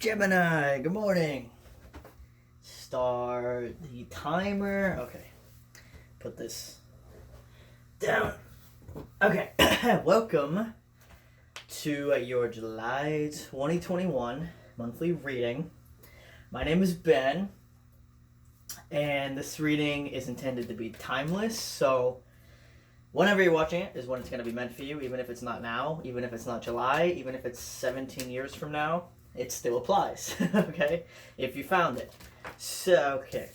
Gemini, good morning. Start the timer. Okay, put this down. Okay, welcome to your July 2021 monthly reading. My name is Ben, and this reading is intended to be timeless, so whenever you're watching it is when it's going to be meant for you, even if it's not now, even if it's not July, even if it's 17 years from now. It still applies, okay? If you found it. So, okay.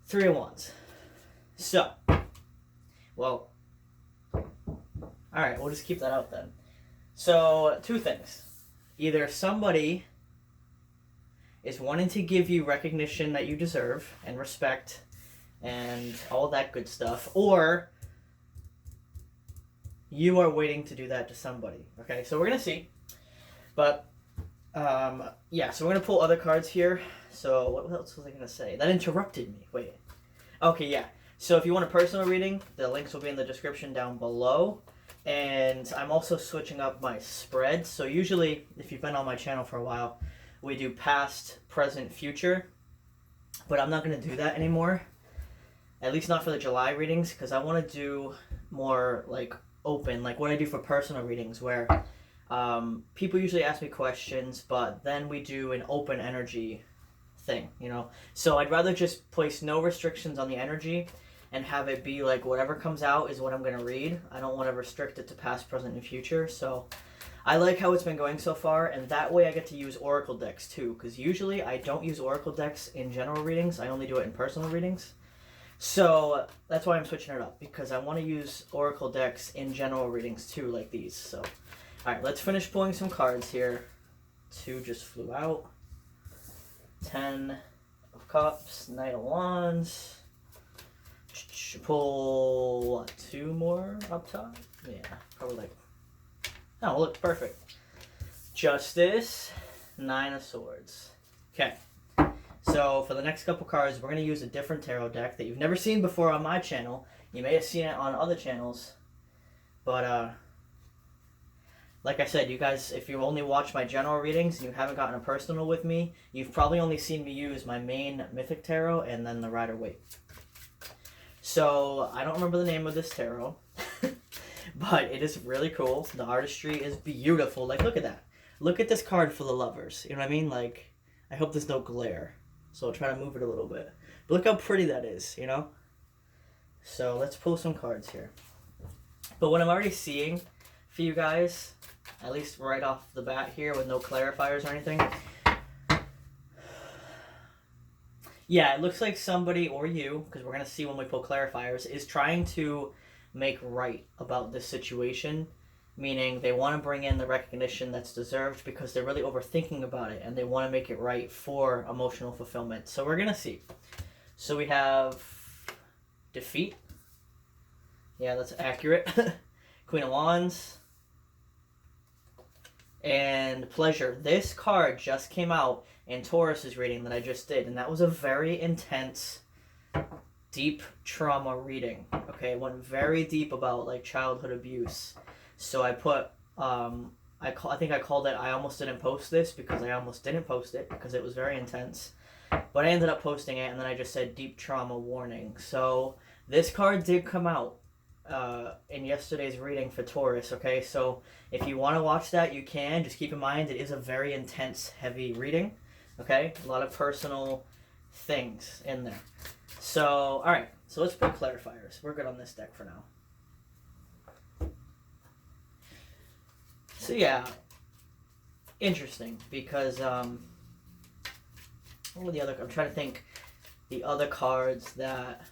3 of Wands. So, well, alright, we'll just keep that out then. So, 2 things. Either somebody is wanting to give you recognition that you deserve and respect and all that good stuff, or you are waiting to do that to somebody, okay? So, we're going to see. But yeah, so we're going to pull other cards here. So what else was I going to say? That interrupted me. Wait. Okay, yeah. So if you want a personal reading, the links will be in the description down below. And I'm also switching up my spread. So usually, if you've been on my channel for a while, we do past, present, future. But I'm not going to do that anymore. At least not for the July readings, because I want to do more like open, like what I do for personal readings, where people usually ask me questions, but then we do an open energy thing, you know? So I'd rather just place no restrictions on the energy and have it be like whatever comes out is what I'm going to read. I don't want to restrict it to past, present, and future. So I like how it's been going so far, and that way I get to use oracle decks too, because usually I don't use oracle decks in general readings. I only do it in personal readings. So that's why I'm switching it up, because I want to use oracle decks in general readings too, like these. So alright, let's finish pulling some cards here. 2 just flew out. 10 of Cups, Knight of Wands. Pull, what, 2 more up top? Yeah, probably like... Oh, look, perfect. Justice, 9 of Swords. Okay, so for the next couple cards, we're going to use a different tarot deck that you've never seen before on my channel. You may have seen it on other channels, but like I said, you guys, if you only watch my general readings and you haven't gotten a personal with me, you've probably only seen me use my main Mythic Tarot and then the Rider-Waite. So, I don't remember the name of this tarot, but it is really cool. The artistry is beautiful. Like, look at that. Look at this card for the lovers. You know what I mean? Like, I hope there's no glare. So, I'll try to move it a little bit. But look how pretty that is, you know? So, let's pull some cards here. But what I'm already seeing for you guys, at least right off the bat here with no clarifiers or anything. Yeah, it looks like somebody, or you, because we're going to see when we pull clarifiers, is trying to make right about this situation. Meaning they want to bring in the recognition that's deserved because they're really overthinking about it and they want to make it right for emotional fulfillment. So we're going to see. So we have Defeat. Yeah, that's accurate. Queen of Wands. And Pleasure. This card just came out in Taurus's reading that I just did, and that was a very intense, deep trauma reading. Okay, it went very deep about like childhood abuse. So I put, I think I called it, I almost didn't post this because I almost didn't post it because it was very intense. But I ended up posting it, and then I just said deep trauma warning. So this card did come out in yesterday's reading for Taurus, okay? So if you want to watch that, you can. Just keep in mind it is a very intense, heavy reading, okay? A lot of personal things in there. So, alright, so let's put clarifiers. We're good on this deck for now. So yeah, interesting, because, what were the other, I'm trying to think the other cards that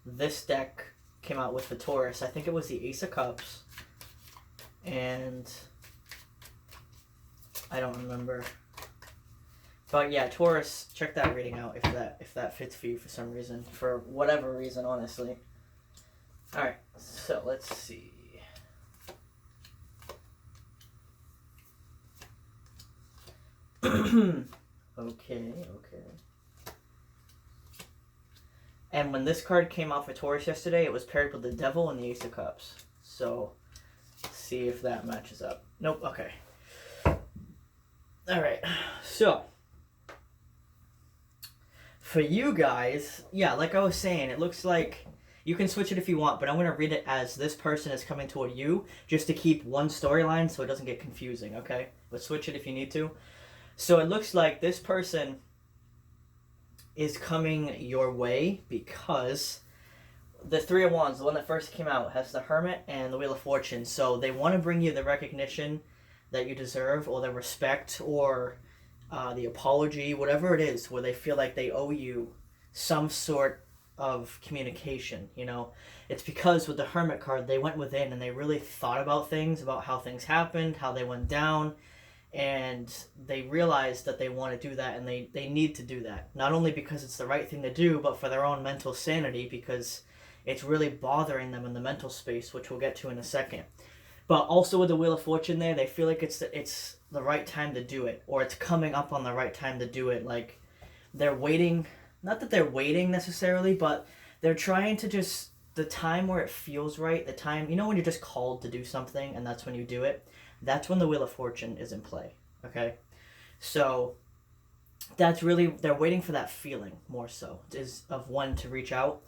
this deck came out with for Taurus. I think it was the Ace of Cups, and I don't remember. But yeah, Taurus, check that reading out if that fits for you for some reason, for whatever reason, honestly. All right, so let's see. Okay. And when this card came out for Taurus yesterday, it was paired with the Devil and the Ace of Cups. So, see if that matches up. Nope, okay. All right. So, for you guys, yeah, like I was saying, it looks like you can switch it if you want, but I'm going to read it as this person is coming toward you just to keep one storyline so it doesn't get confusing, okay? But switch it if you need to. So it looks like this person is coming your way because the Three of Wands, the one that first came out, has the Hermit and the Wheel of Fortune. So they want to bring you the recognition that you deserve, or the respect, or the apology, whatever it is, where they feel like they owe you some sort of communication. You know, it's because with the Hermit card, they went within and they really thought about things, about how things happened, how they went down, and they realized that they want to do that, and they need to do that. Not only because it's the right thing to do, but for their own mental sanity, because it's really bothering them in the mental space, which we'll get to in a second. But also with the Wheel of Fortune there, they feel like it's the right time to do it, or it's coming up on the right time to do it. Like they're waiting, not that they're waiting necessarily, but they're trying to just, the time where it feels right, the time, you know, when you're just called to do something and that's when you do it, that's when the Wheel of Fortune is in play, okay? So that's really, they're waiting for that feeling more so, is of when to reach out.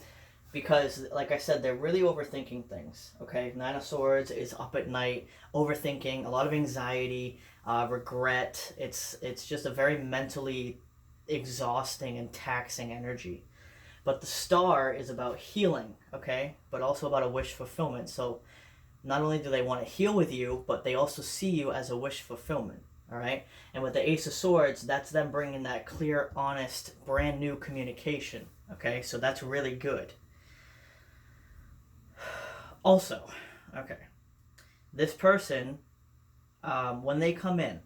Because, like I said, they're really overthinking things, okay? Nine of Swords is up at night, overthinking, a lot of anxiety, regret. It's just a very mentally exhausting and taxing energy. But the Star is about healing, okay? But also about a wish fulfillment. So not only do they want to heal with you, but they also see you as a wish fulfillment, all right? And with the Ace of Swords, that's them bringing that clear, honest, brand new communication, okay? So that's really good. Also, okay, this person, when they come in,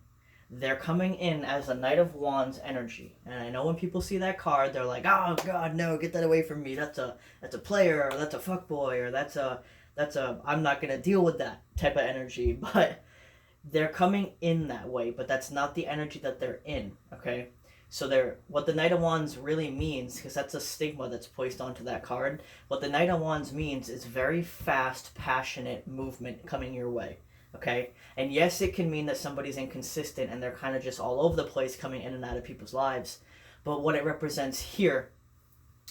they're coming in as a Knight of Wands energy. And I know when people see that card, they're like, oh God, no, get that away from me. That's a player, or that's a fuckboy, or that's a I'm not gonna deal with that type of energy. But they're coming in that way, but that's not the energy that they're in, okay? So they're, what the Knight of Wands really means, because that's a stigma that's placed onto that card, what the Knight of Wands means is very fast, passionate movement coming your way, okay? And yes, it can mean that somebody's inconsistent and they're kind of just all over the place coming in and out of people's lives. But what it represents here,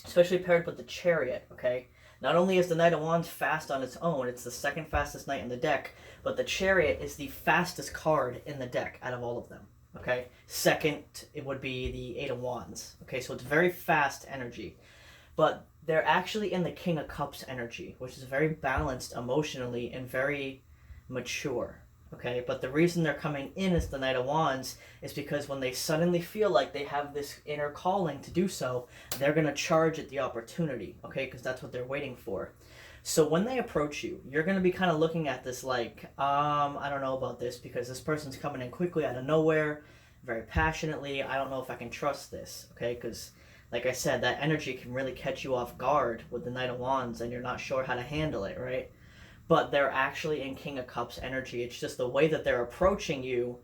especially paired with the Chariot, okay? Not only is the Knight of Wands fast on its own, it's the second fastest knight in the deck, but the Chariot is the fastest card in the deck out of all of them. Okay, second it would be the Eight of Wands. Okay, so it's very fast energy, but they're actually in the King of Cups energy, which is very balanced emotionally and very mature. Okay, but the reason they're coming in as the Knight of Wands is because when they suddenly feel like they have this inner calling to do so, they're going to charge at the opportunity. Okay, because that's what they're waiting for. So when they approach you, you're going to be kind of looking at this like, I don't know about this, because this person's coming in quickly out of nowhere, very passionately. I don't know if I can trust this, okay? Because, like I said, that energy can really catch you off guard with the Knight of Wands, and you're not sure how to handle it, right? But they're actually in King of Cups energy. It's just the way that they're approaching you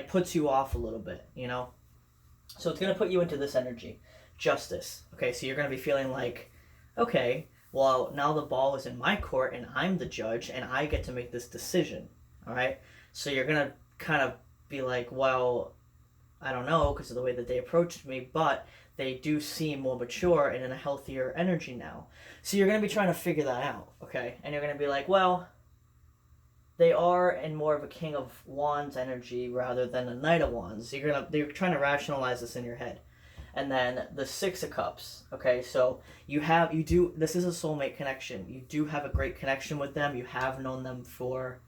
puts you off a little bit, you know? So it's going to put you into this energy. Justice. Okay, so you're going to be feeling like, okay, well, now the ball is in my court and I'm the judge and I get to make this decision, all right? So you're going to kind of be like, well, I don't know because of the way that they approached me, but they do seem more mature and in a healthier energy now. So you're going to be trying to figure that out, okay? And you're going to be like, well, they are in more of a King of Wands energy rather than a Knight of Wands. You're trying to rationalize this in your head. And then the Six of Cups. Okay, so this is a soulmate connection. You do have a great connection with them. You have known them for,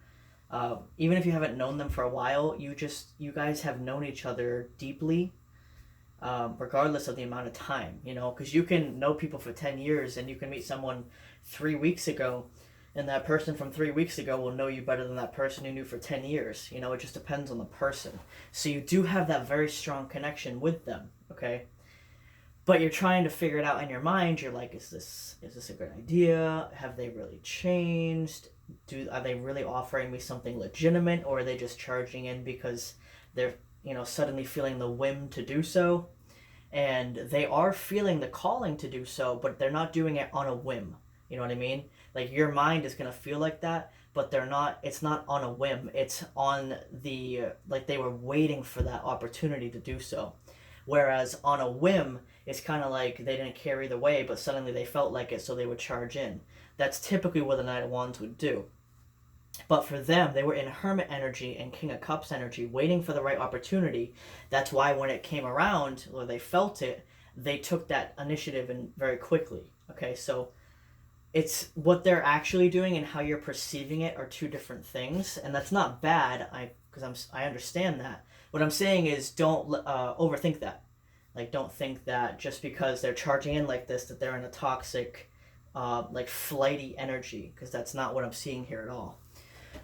even if you haven't known them for a while, you guys have known each other deeply, regardless of the amount of time, you know, because you can know people for 10 years and you can meet someone 3 weeks ago, and that person from 3 weeks ago will know you better than that person you knew for 10 years. You know, it just depends on the person. So you do have that very strong connection with them, okay? But you're trying to figure it out in your mind. You're like, is this a good idea? Have they really changed? Are they really offering me something legitimate, or are they just charging in because they're, you know, suddenly feeling the whim to do so? And they are feeling the calling to do so, but they're not doing it on a whim. You know what I mean? Like, your mind is going to feel like that, but they're not, it's not on a whim. It's on the, like they were waiting for that opportunity to do so. Whereas on a whim, it's kind of like they didn't care either way, but suddenly they felt like it, so they would charge in. That's typically what the Knight of Wands would do. But for them, they were in Hermit energy and King of Cups energy, waiting for the right opportunity. That's why when it came around, or they felt it, they took that initiative and very quickly. Okay, so it's what they're actually doing and how you're perceiving it are two different things, and that's not bad. I understand that. What I'm saying is don't overthink that. Like, don't think that just because they're charging in like this that they're in a toxic, like flighty energy, because that's not what I'm seeing here at all.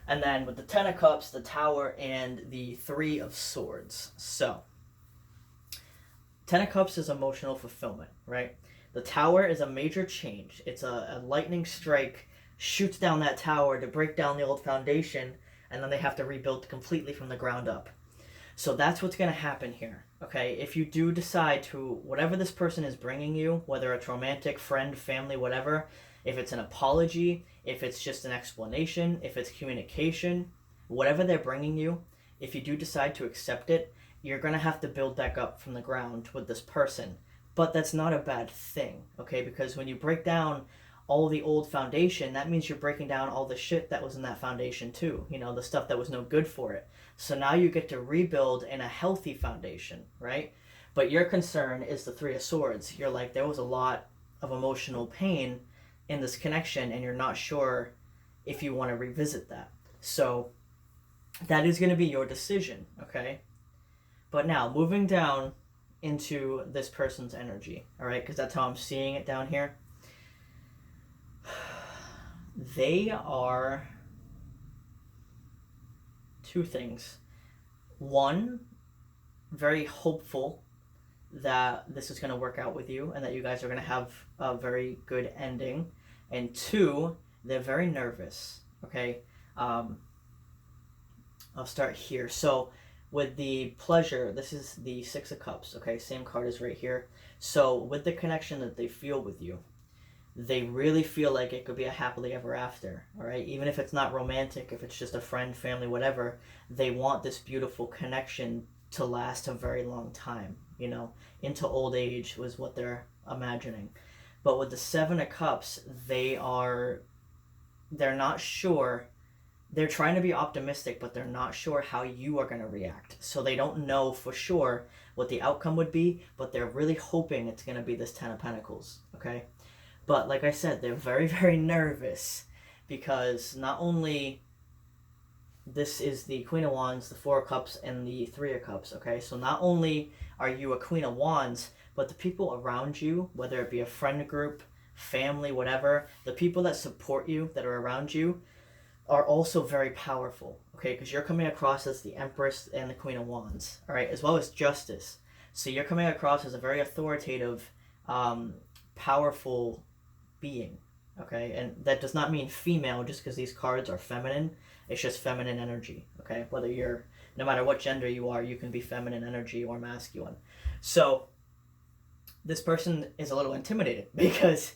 And then with the Ten of Cups, the Tower, and the Three of Swords. So, Ten of Cups is emotional fulfillment, right? The Tower is a major change. It's a lightning strike, shoots down that tower to break down the old foundation, and then they have to rebuild completely from the ground up. So that's what's going to happen here, okay? If you do decide to, whatever this person is bringing you, whether it's romantic, friend, family, whatever, if it's an apology, if it's just an explanation, if it's communication, whatever they're bringing you, if you do decide to accept it, you're going to have to build back up from the ground with this person. But that's not a bad thing, okay? Because when you break down all the old foundation, that means you're breaking down all the shit that was in that foundation too. You know, the stuff that was no good for it. So now you get to rebuild in a healthy foundation, right? But your concern is the Three of Swords. You're like, there was a lot of emotional pain in this connection, and you're not sure if you want to revisit that. So that is going to be your decision, okay? But now, moving down into this person's energy, all right? Because that's how I'm seeing it down here. They are two things. One, very hopeful that this is going to work out with you and that you guys are going to have a very good ending. And two, they're very nervous, okay? I'll start here. So with the pleasure, this is the Six of Cups, okay? Same card is right here. So with the connection that they feel with you, they really feel like it could be a happily ever after, all right? Even if it's not romantic, if it's just a friend, family, whatever, they want this beautiful connection to last a very long time, you know? Into old age was what they're imagining. But with the Seven of Cups, they're not sure. They're trying to be optimistic, but they're not sure how you are going to react. So they don't know for sure what the outcome would be, but they're really hoping it's going to be this Ten of Pentacles, okay? But like I said, they're very, very nervous because not only this is the Queen of Wands, the Four of Cups, and the Three of Cups, okay? So not only are you a Queen of Wands, but the people around you, whether it be a friend group, family, whatever, the people that support you, that are around you, are also very powerful, okay? Because you're coming across as the Empress and the Queen of Wands, all right? As well as Justice. So you're coming across as a very authoritative, powerful being, okay? And that does not mean female just because these cards are feminine. It's just feminine energy, okay? Whether you're, no matter what gender you are, you can be feminine energy or masculine. So this person is a little intimidated because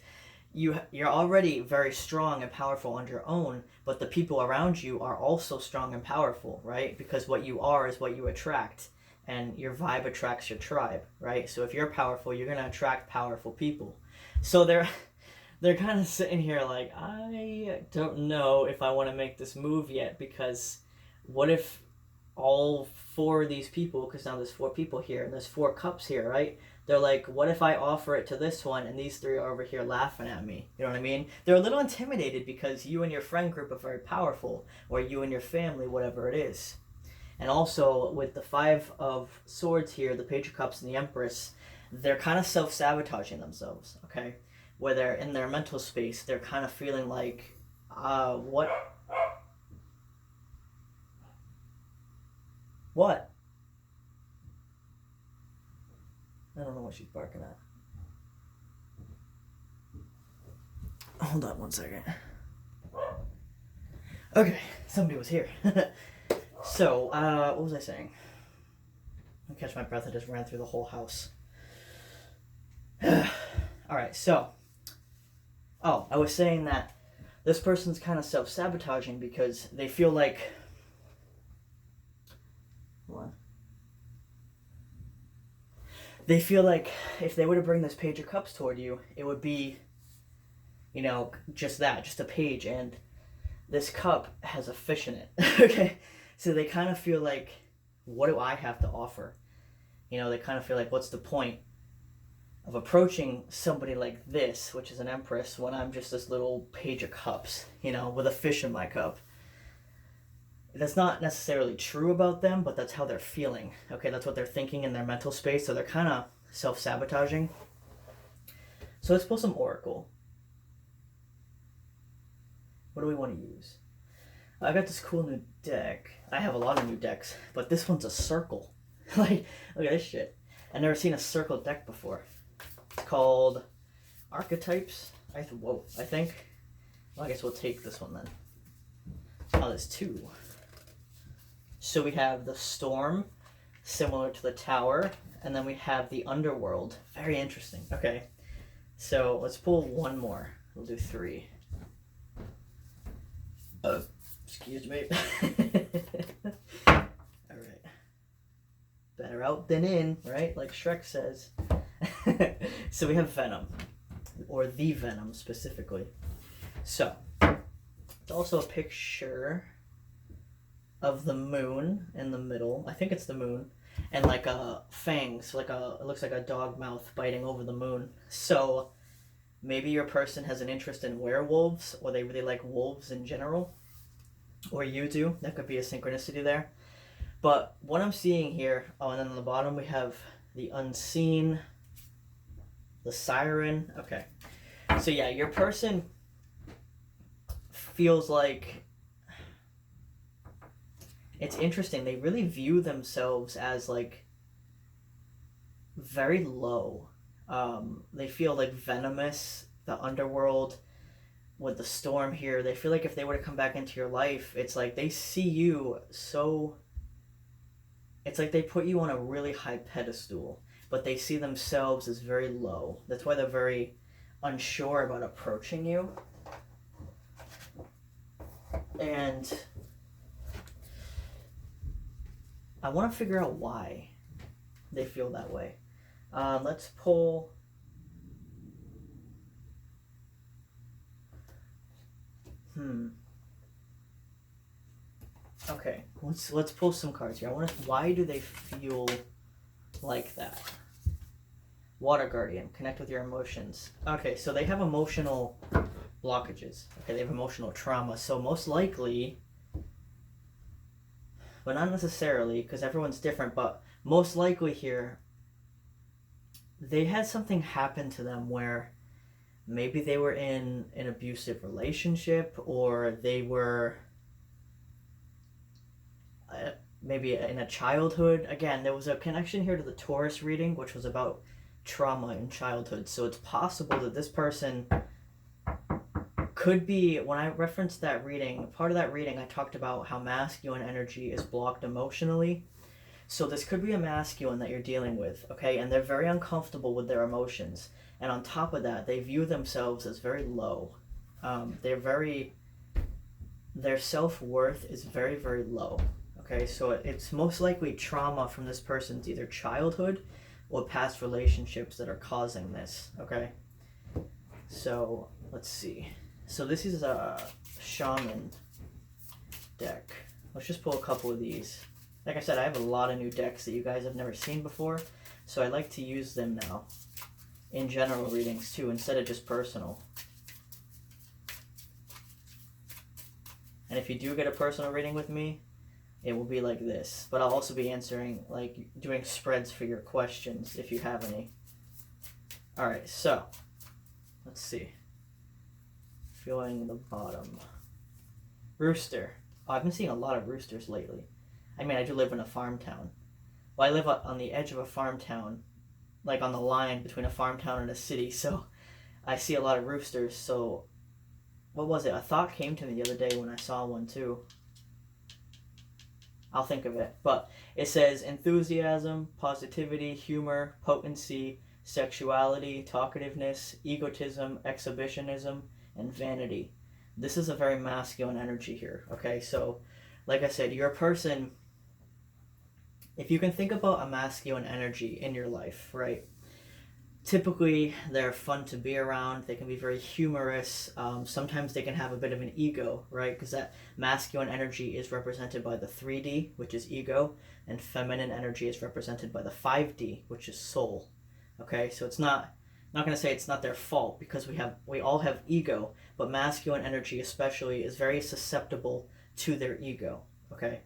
you're already very strong and powerful on your own, but the people around you are also strong and powerful, right? Because what you are is what you attract, and your vibe attracts your tribe, right? So if you're powerful, you're going to attract powerful people. So they're kind of sitting here like, I don't know if I want to make this move yet, because what if all four of these people, because now there's four people here and there's four cups here, right? They're like, what if I offer it to this one and these three are over here laughing at me? You know what I mean? They're a little intimidated because you and your friend group are very powerful, or you and your family, whatever it is. And also with the Five of Swords here, the Page of Cups and the Empress, they're kind of self-sabotaging themselves, okay? Where they're in their mental space, they're kind of feeling like, what? What? I don't know what she's barking at. Hold on one second. Okay, somebody was here. So, what was I saying? I'll catch my breath. I just ran through the whole house. Alright, so. Oh, I was saying that this person's kind of self-sabotaging because they feel like, what? They feel like if they were to bring this Page of Cups toward you, it would be, you know, just that, just a page, and this cup has a fish in it. Okay? So they kind of feel like, what do I have to offer? You know, they kind of feel like, what's the point of approaching somebody like this, which is an Empress, when I'm just this little Page of Cups, you know, with a fish in my cup? That's not necessarily true about them, but that's how they're feeling. Okay, that's what they're thinking in their mental space, so they're kind of self-sabotaging. So let's pull some Oracle. What do we want to use? I got this cool new deck. I have a lot of new decks, but this one's a circle. Like, look at this shit. I've never seen a circle deck before. It's called Archetypes. I think. Well, I guess we'll take this one then. Oh, there's two. So we have the Storm, similar to the Tower, and then we have the Underworld. Very interesting. Okay, so let's pull one more. We'll do three. Excuse me. Alright. Better out than in, right? Like Shrek says. So we have Venom, or the Venom specifically. So, it's also a picture of the moon in the middle. I think it's the moon. And like a fangs, it looks like a dog mouth biting over the moon. So maybe your person has an interest in werewolves, or they really like wolves in general, or you do. That could be a synchronicity there. But what I'm seeing here, oh, and then on the bottom we have the Unseen, the Siren. Okay, so yeah, your person feels like, it's interesting, they really view themselves as like very low. They feel like venomous, the Underworld with the Storm here. They feel like if they were to come back into your life, it's like they see you so, it's like they put you on a really high pedestal, but they see themselves as very low. That's why they're very unsure about approaching you. And I want to figure out why they feel that way. Let's pull. Okay, let's pull some cards here. Why do they feel like that? Water Guardian, connect with your emotions. Okay, so they have emotional blockages. Okay, they have emotional trauma. So most likely, but not necessarily, because everyone's different, but most likely here, they had something happen to them where maybe they were in an abusive relationship, or they were maybe in a childhood. Again, there was a connection here to the Taurus reading, which was about trauma in childhood. So it's possible that this person could be, when I referenced that reading, part of that reading I talked about how masculine energy is blocked emotionally. So this could be a masculine that you're dealing with, okay? And they're very uncomfortable with their emotions. And on top of that, they view themselves as very low. Their self-worth is very, very low, okay? So it's most likely trauma from this person's either childhood or past relationships that are causing this, okay? So, let's see. So this is a shaman deck. Let's just pull a couple of these. Like I said, I have a lot of new decks that you guys have never seen before, so I like to use them now in general readings too, instead of just personal. And if you do get a personal reading with me, it will be like this. But I'll also be answering, like, doing spreads for your questions if you have any. Alright, so, let's see. Feeling the bottom. Rooster. Oh, I've been seeing a lot of roosters lately. I mean, I do live in a farm town. Well, I live on the edge of a farm town, like on the line between a farm town and a city, so I see a lot of roosters. So, what was it? A thought came to me the other day when I saw one too. I'll think of it. But it says enthusiasm, positivity, humor, potency, sexuality, talkativeness, egotism, exhibitionism, and vanity. This is a very masculine energy here, okay? So, like I said, you're a person, if you can think about a masculine energy in your life, right? Typically, they're fun to be around. They can be very humorous. Sometimes they can have a bit of an ego, right? Because that masculine energy is represented by the 3D, which is ego, and feminine energy is represented by the 5D, which is soul. Okay, so it's not going to say it's not their fault, because we all have ego, but masculine energy especially is very susceptible to their ego. Okay.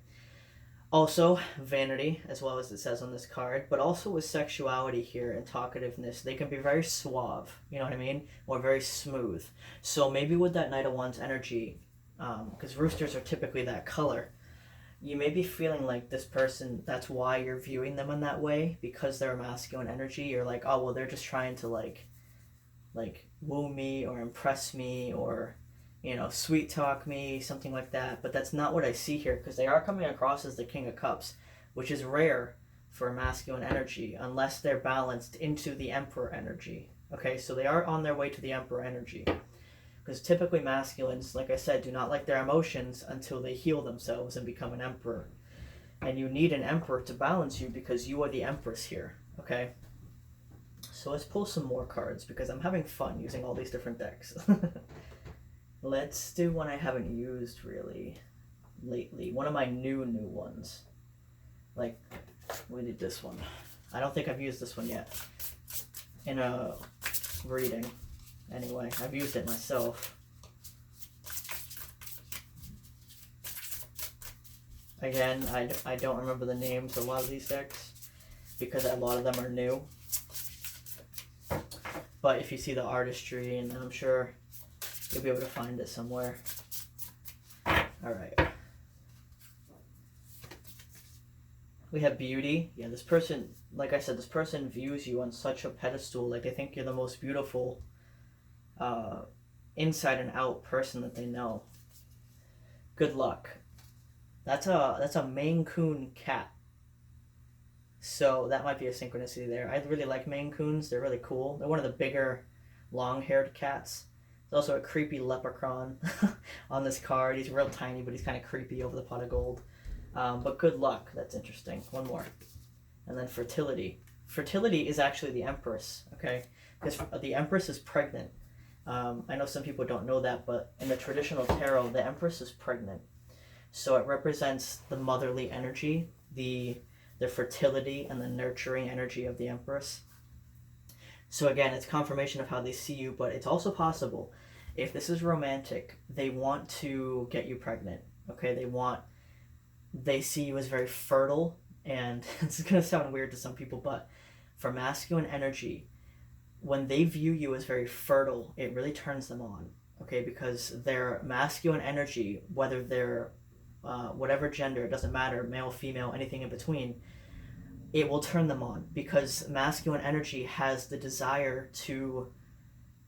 Also, vanity, as well as it says on this card, but also with sexuality here and talkativeness, they can be very suave, you know what I mean? Or very smooth. So maybe with that Knight of Wands energy, because roosters are typically that color, you may be feeling like this person, that's why you're viewing them in that way, because they're a masculine energy. You're like, oh, well, they're just trying to like woo me or impress me or sweet talk me, something like that. But that's not what I see here, because they are coming across as the King of Cups, which is rare for masculine energy unless they're balanced into the Emperor energy. Okay, so they are on their way to the Emperor energy, because typically masculines, like I said, do not like their emotions until they heal themselves and become an Emperor. And you need an Emperor to balance you, because you are the Empress here. Okay, so let's pull some more cards, because I'm having fun using all these different decks. Let's do one I haven't used really lately. One of my new ones. Like, we did this one. I don't think I've used this one yet in a reading. Anyway, I've used it myself. Again, I don't remember the names of a lot of these decks, because a lot of them are new. But if you see the artistry, and I'm sure you'll be able to find it somewhere. Alright. We have beauty. Yeah, this person, like I said, this person views you on such a pedestal. Like, they think you're the most beautiful inside and out person that they know. Good luck. That's a Maine Coon cat. So that might be a synchronicity there. I really like Maine Coons. They're really cool. They're one of the bigger, long-haired cats. There's also a creepy leprechaun on this card. He's real tiny, but he's kind of creepy over the pot of gold. But good luck. That's interesting. One more. And then fertility. Fertility is actually the Empress, okay? Because the Empress is pregnant. I know some people don't know that, but in the traditional tarot, the Empress is pregnant. So it represents the motherly energy, the fertility and the nurturing energy of the Empress. So again, it's confirmation of how they see you, but it's also possible, if this is romantic, they want to get you pregnant, okay? They see you as very fertile, and it's going to sound weird to some people, but for masculine energy, when they view you as very fertile, it really turns them on, okay? Because their masculine energy, whether they're whatever gender, it doesn't matter, male, female, anything in between, it will turn them on, because masculine energy has the desire to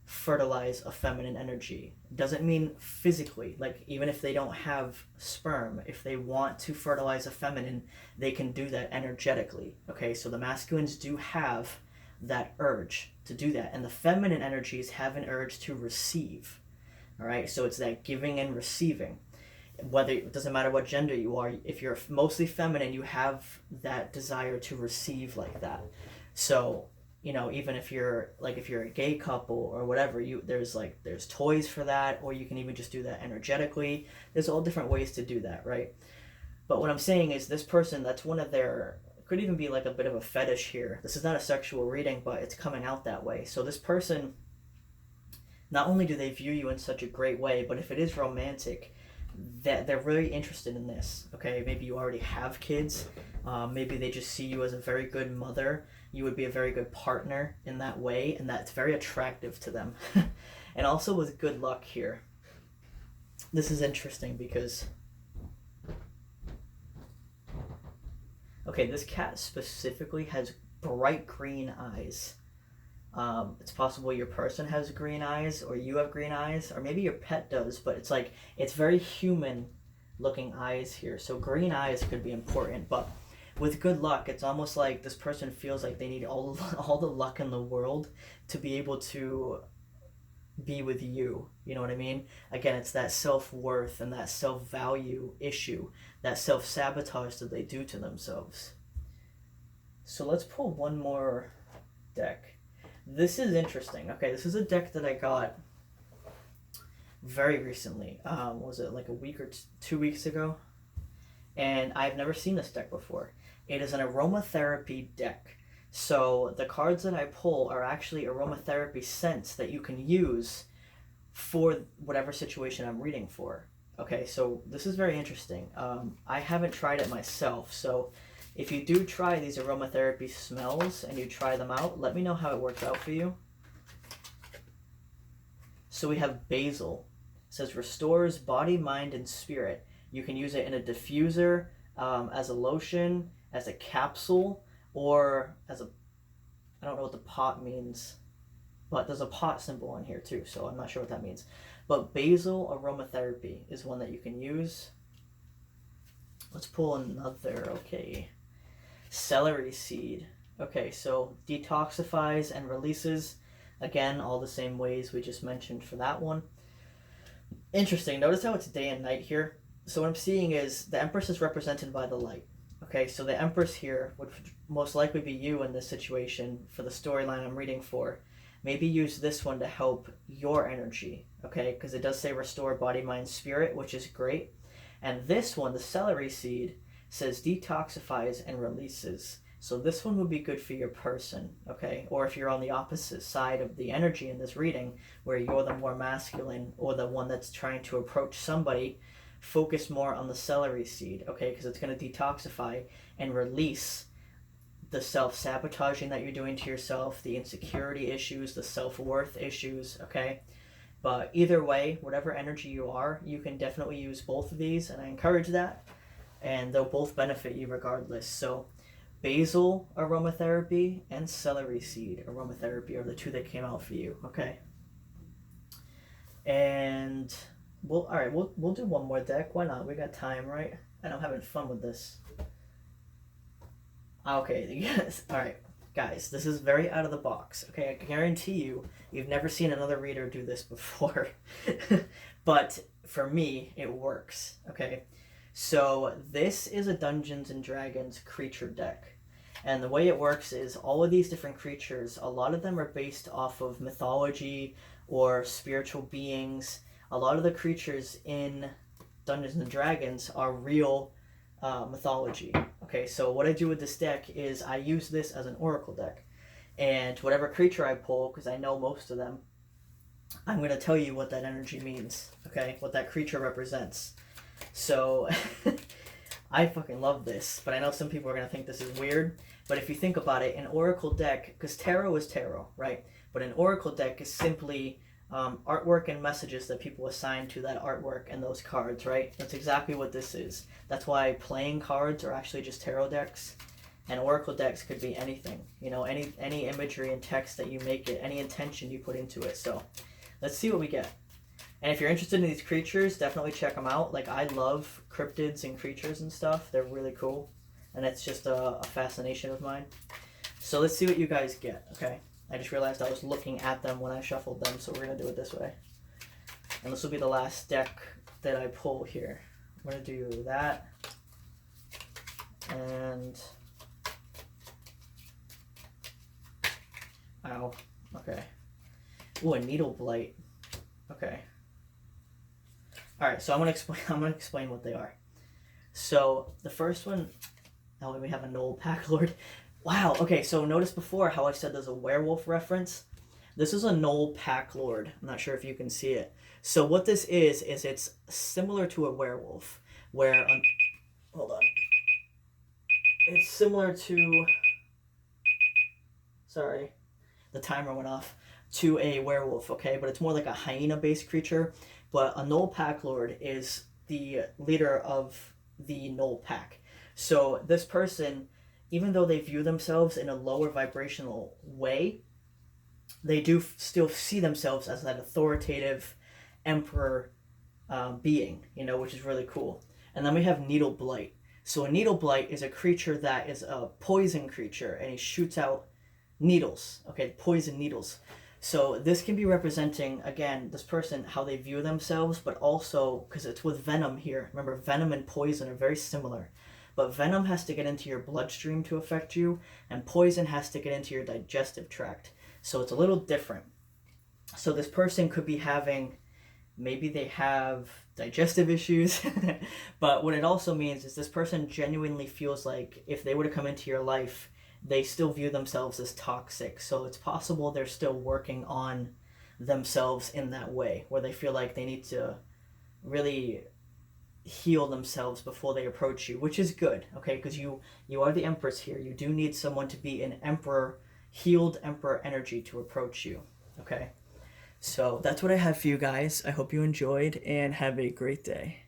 fertilize a feminine energy. It doesn't mean physically, like even if they don't have sperm, if they want to fertilize a feminine, they can do that energetically. Okay, so the masculines do have that urge to do that, and the feminine energies have an urge to receive. All right, so it's that giving and receiving. Whether it doesn't matter what gender you are, if you're mostly feminine, you have that desire to receive like that. So even if you're a gay couple or whatever, there's toys for that, or you can even just do that energetically. There's all different ways to do that, right? But what I'm saying is, this person, that's one of their, could even be like a bit of a fetish here. This is not a sexual reading, but it's coming out that way. So this person, not only do they view you in such a great way, but if it is romantic, that they're really interested in this. Okay, maybe you already have kids, maybe they just see you as a very good mother. You would be a very good partner in that way, and that's very attractive to them. And also with good luck here, this is interesting because, okay, this cat specifically has bright green eyes. It's possible your person has green eyes, or you have green eyes, or maybe your pet does, but it's very human looking eyes here. So green eyes could be important, but with good luck, it's almost like this person feels like they need all the luck in the world to be able to be with you. You know what I mean? Again, it's that self-worth and that self-value issue, that self-sabotage that they do to themselves. So let's pull one more deck. This is interesting. Okay, this is a deck that I got very recently. Was it like a week or 2 weeks ago? And I've never seen this deck before. It is an aromatherapy deck. So the cards that I pull are actually aromatherapy scents that you can use for whatever situation I'm reading for. Okay, so this is very interesting. I haven't tried it myself, so if you do try these aromatherapy smells and you try them out, let me know how it works out for you. So we have basil. It says restores body, mind, and spirit. You can use it in a diffuser, as a lotion, as a capsule, or as a, I don't know what the pot means, but there's a pot symbol on here too, so I'm not sure what that means. But basil aromatherapy is one that you can use. Let's pull another. Okay. Celery seed. Okay, so detoxifies and releases. Again, all the same ways we just mentioned for that one. Interesting. Notice how it's day and night here. So what I'm seeing is the Empress is represented by the light. Okay, so the Empress here would most likely be you in this situation for the storyline I'm reading for. Maybe use this one to help your energy, okay? Because it does say restore body, mind, spirit, which is great. And this one, the celery seed, says detoxifies and releases. So this one would be good for your person, okay? Or if you're on the opposite side of the energy in this reading, where you're the more masculine or the one that's trying to approach somebody, focus more on the celery seed, okay? Because it's going to detoxify and release the self-sabotaging that you're doing to yourself, the insecurity issues, the self-worth issues, okay? But either way, whatever energy you are, you can definitely use both of these, and I encourage that, and they'll both benefit you regardless. So basil aromatherapy and celery seed aromatherapy are the two that came out for you, okay? And all right, we'll do one more deck. Why not? We got time, right? And I'm having fun with this. Okay, yes. All right, guys, this is very out of the box. Okay, I guarantee you've never seen another reader do this before. But for me, it works. Okay, so this is a Dungeons and Dragons creature deck. And the way it works is all of these different creatures, a lot of them are based off of mythology or spiritual beings. A lot of the creatures in Dungeons and Dragons are real mythology. Okay, so what I do with this deck is I use this as an oracle deck. And whatever creature I pull, because I know most of them, I'm going to tell you what that energy means, okay? What that creature represents. So I fucking love this, but I know some people are going to think this is weird. But if you think about it, an oracle deck, because tarot is tarot, right? But an oracle deck is simply artwork and messages that people assign to that artwork and those cards, right? That's exactly what this is. That's why playing cards are actually just tarot decks, and oracle decks could be anything. You know, any imagery and text that you make it, any intention you put into it. So let's see what we get. And if you're interested in these creatures, definitely check them out. Like, I love cryptids and creatures and stuff. They're really cool, and it's just a fascination of mine. So let's see what you guys get, okay? I just realized I was looking at them when I shuffled them, so we're going to do it this way. And this will be the last deck that I pull here. I'm going to do that. And... ow. Okay. Ooh, a needle blight. Okay. Alright, so I'm going to explain what they are. So, the first one... oh, we have a Knoll Packlord. Wow, okay, so notice before how I said there's a werewolf reference? This is a Knoll Packlord. I'm not sure if you can see it. So what this is it's similar to a werewolf, where... hold on. It's similar to... sorry, the timer went off. To a werewolf, okay? But it's more like a hyena-based creature. But a Knoll Packlord is the leader of the Knoll Pack. So this person, even though they view themselves in a lower vibrational way, they do still see themselves as that authoritative emperor being, you know, which is really cool. And then we have Needle Blight. So a Needle Blight is a creature that is a poison creature, and he shoots out needles, okay, poison needles. So this can be representing, again, this person, how they view themselves, but also, because it's with venom here. Remember, venom and poison are very similar. But venom has to get into your bloodstream to affect you, and poison has to get into your digestive tract. So it's a little different. So this person could be having, maybe they have digestive issues, but what it also means is this person genuinely feels like if they were to come into your life, they still view themselves as toxic. So it's possible they're still working on themselves in that way, where they feel like they need to really heal themselves before they approach you, which is good, okay? Because you are the Empress here. You do need someone to be an emperor, healed emperor energy to approach you, okay? So that's what I have for you guys. I hope you enjoyed and have a great day.